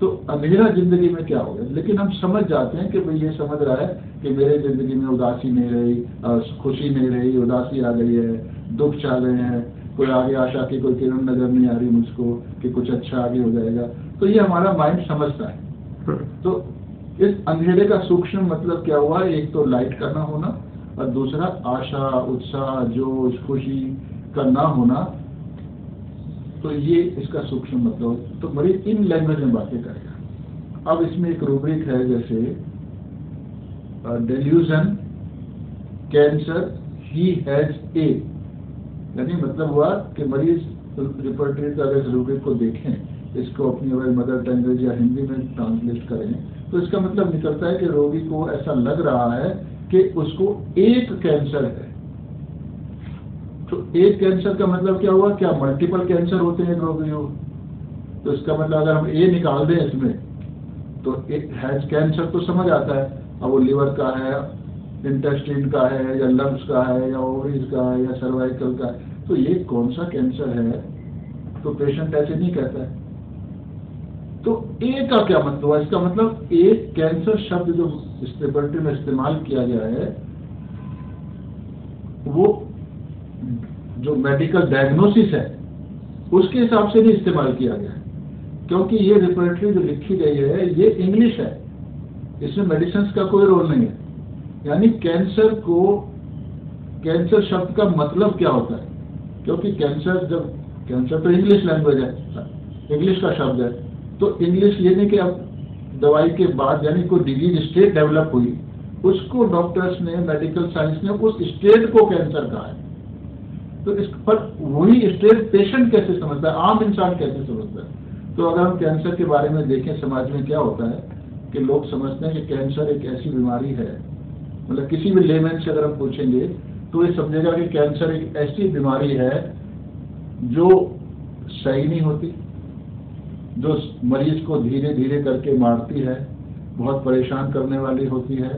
तो अंधेरा जिंदगी में क्या हो गया, लेकिन हम समझ जाते हैं कि भाई ये समझ रहा है कि मेरे जिंदगी में उदासी नहीं रही, खुशी नहीं रही, उदासी आ गई है, दुख छा गए हैं, कोई आगे आशा की कोई किरण नजर नहीं आ रही मुझको कि कुछ अच्छा आगे हो जाएगा। तो ये हमारा माइंड समझता है। तो इस अंधेरे का सूक्ष्म मतलब क्या हुआ, एक तो लाइट का ना होना और दूसरा आशा, उत्साह, जोश, खुशी का ना होना। तो ये इसका सूक्ष्म मतलब। तो मरीज इन लैंग्वेज में बातें करेगा। अब इसमें एक रूब्रिक है, जैसे delusion, cancer, he has a, यानी मतलब हुआ कि मरीज रिपर्टरी का अगर इस रूब्रिक को देखें, इसको अपनी अगर मदर लैंग्वेज या हिंदी में ट्रांसलेट करें, तो इसका मतलब निकलता है कि रोगी को ऐसा लग रहा है कि उसको एक कैंसर है। तो एक कैंसर का मतलब क्या हुआ, क्या मल्टीपल कैंसर होते हैं एक रोगी को? तो इसका मतलब अगर हम ए निकाल दें इसमें, तो एक हैज कैंसर तो समझ आता है, अब वो लिवर का है, इंटेस्टाइन का है, या लंग्स का है, या ओवरीज का है, या सर्वाइकल का है, तो ये कौन सा कैंसर है? तो पेशेंट ऐसे नहीं कहता है। तो ए का क्या मतलब हुआ? इसका मतलब एक कैंसर शब्द जो इस लेबोरेटरी में इस्तेमाल किया गया है, वो जो मेडिकल डायग्नोसिस है उसके हिसाब से नहीं इस्तेमाल किया गया है, क्योंकि ये रिपोर्टरी जो लिखी गई है ये इंग्लिश है, इसमें मेडिसिन का कोई रोल नहीं है। यानी कैंसर कैंसर शब्द का मतलब क्या होता है, क्योंकि कैंसर तो इंग्लिश लैंग्वेज है, इंग्लिश का शब्द है, तो इंग्लिश ये नहीं कि अब दवाई के बाद यानी कोई डिजीज स्टेट डेवलप हुई, उसको डॉक्टर्स ने, मेडिकल साइंस ने उस स्टेट को कैंसर कहा है। तो इस पर वही स्टेट पेशेंट कैसे समझता है, आम इंसान कैसे समझता है? तो अगर हम कैंसर के बारे में देखें, समाज में क्या होता है कि लोग समझते हैं कि कैंसर एक ऐसी बीमारी है, मतलब किसी भी लेमैन से अगर हम पूछेंगे तो ये समझेगा कि कैंसर एक ऐसी बीमारी है जो सही नहीं होती, जो मरीज को धीरे धीरे करके मारती है, बहुत परेशान करने वाली होती है,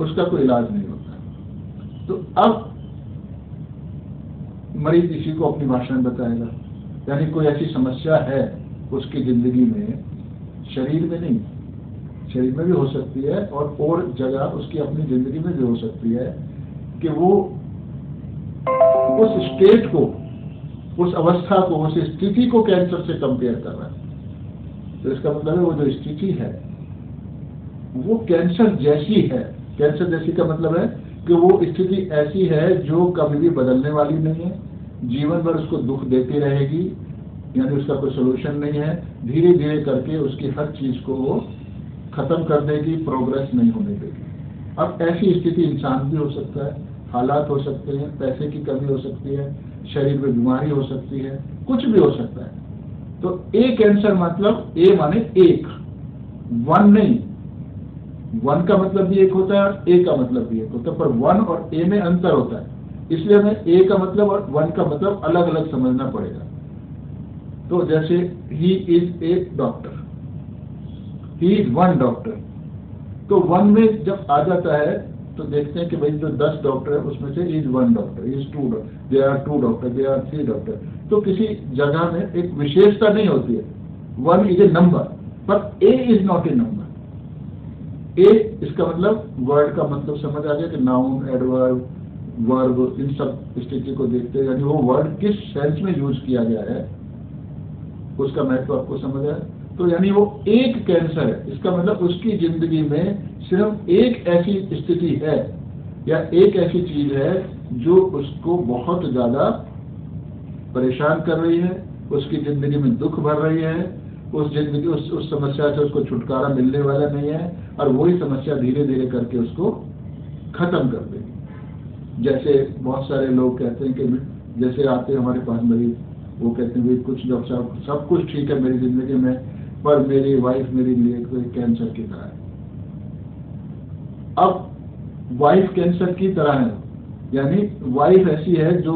उसका कोई इलाज नहीं होता। तो अब मरीज इसी को अपनी भाषा में बताएगा, यानी कोई ऐसी समस्या है उसकी जिंदगी में, शरीर में नहीं, शरीर में भी हो सकती है और जगह उसकी अपनी जिंदगी में भी हो सकती है, कि वो उस स्टेट को, उस अवस्था को, उस स्थिति को कैंसर से कंपेयर कर रहा है। तो इसका मतलब है वो जो स्थिति है वो कैंसर जैसी है। कैंसर जैसी का मतलब है कि वो स्थिति ऐसी है जो कभी भी बदलने वाली नहीं है, जीवन भर उसको दुख देती रहेगी, यानी उसका कोई सोल्यूशन नहीं है, धीरे धीरे करके उसकी हर चीज को वो खत्म कर देगी, प्रोग्रेस नहीं होने देगी। अब ऐसी स्थिति इंसान भी हो सकता है, हालात हो सकते हैं, पैसे की कमी हो सकती है, शरीर में बीमारी हो सकती है, कुछ भी हो सकता है। तो ए कैंसर मतलब ए माने एक, वन नहीं, वन का मतलब भी एक होता है और ए का मतलब भी एक होता है, पर वन और ए में अंतर होता है, इसलिए हमें ए का मतलब और वन का मतलब अलग अलग समझना पड़ेगा। तो जैसे he is a doctor, he is one doctor, तो वन में जब आ जाता है तो देखते हैं कि भाई जो 10 डॉक्टर है उसमें से is one doctor, is two doctor, they are 2 doctor, they are 3 doctor. तो किसी जगह में एक विशेषता नहीं होती है, वन इज ए नंबर, पर ए इज नॉट ए नंबर। ए इसका मतलब वर्ड का मतलब समझ आ गया कि नाउन, एडवर्ब, वर्ब, इन सब स्थिति को देखते हैं, यानी वो वर्ड किस सेंस में यूज किया गया है उसका महत्व आपको समझ आया। तो यानी वो एक कैंसर है, इसका मतलब उसकी जिंदगी में सिर्फ एक ऐसी स्थिति है या एक ऐसी चीज है जो उसको बहुत ज्यादा परेशान कर रही है, उसकी जिंदगी में दुख भर रही है, उस समस्या से उसको छुटकारा मिलने वाला नहीं है, और वही समस्या धीरे धीरे करके उसको खत्म कर देगी। जैसे बहुत सारे लोग कहते हैं कि जैसे आते हैं हमारे पास मरीज, वो कहते हैं कुछ डॉक्टर साहब सब कुछ ठीक है मेरी जिंदगी में, पर मेरी वाइफ मेरे लिए कोई कैंसर की तरह है। अब वाइफ कैंसर की तरह है, यानी वाइफ ऐसी है जो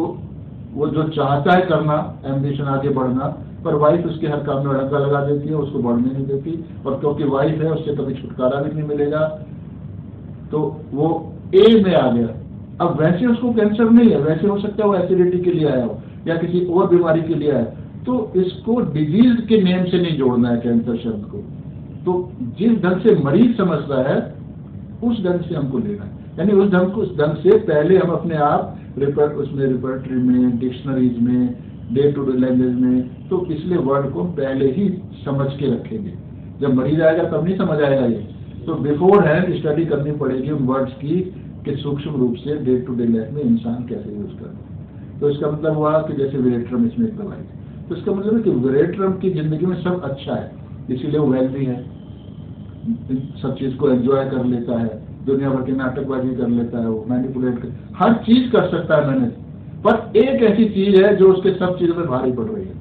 वो जो चाहता है करना, एम्बिशन आगे बढ़ना, पर वाइफ उसके हर काम में अड़ंगा लगा देती है, उसको बढ़ने नहीं देती, और क्योंकि वाइफ है उससे कभी छुटकारा भी नहीं मिलेगा, तो वो ए में आ गया। अब वैसे उसको कैंसर नहीं है, वैसे हो सकता है वो एसिडिटी के लिए आया हो या किसी और बीमारी के लिए आया, तो इसको डिजीज के नेम से नहीं जोड़ना है कैंसर शब्द को, तो जिस ढंग से मरीज समझता है उस ढंग से हमको लेना है, यानी उस ढंग से पहले हम अपने आप उसमें रिपर्टरी में, डिक्शनरीज में, डे टू डे लैंग्वेज में, तो पिछले वर्ड को पहले ही समझ के रखेंगे। जब मरीज आएगा तब नहीं समझ आएगा ये, तो बिफोर हैंड स्टडी करनी पड़ेगी उन वर्ड्स की कि सूक्ष्म रूप से डे टू डे लाइफ में इंसान कैसे यूज करे। तो इसका मतलब हुआ कि जैसे वेरेट्रम इसमें एक दवाई, तो इसका मतलब है कि वेरेट्रम की जिंदगी में सब अच्छा है, इसीलिए वो वेल्दी है, सब चीज को एंजॉय कर लेता है, दुनिया भर की नाटकबाजी कर लेता है, वो मैनिपुलेट कर हर चीज कर सकता है मैंने। पर एक ऐसी चीज है जो उसके सब चीजों में भारी पड़ रही है,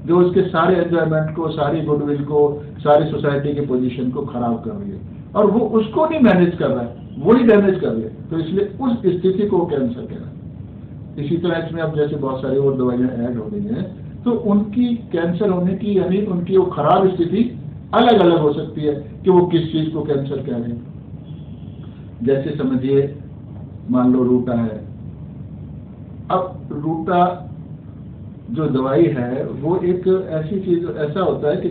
जो उसके सारे एंजॉयमेंट को, सारी गुडविल को, सारी सोसाइटी की पोजीशन को खराब कर रही है, और वो उसको नहीं मैनेज कर रहा है, वही डैमेज कर रही है। तो इसलिए उस स्थिति को कैंसर कह रहा है। इसी तरह इसमें अब जैसे बहुत सारी और दवाइयां ऐड हो गई हैं, तो उनकी कैंसर होने की यानी उनकी वो खराब स्थिति अलग अलग हो सकती है कि वो किस चीज को कैंसर कह रहे हैं। जैसे समझिए मान लो रूटा है, अब रूटा जो दवाई है वो एक ऐसी चीज, ऐसा होता है कि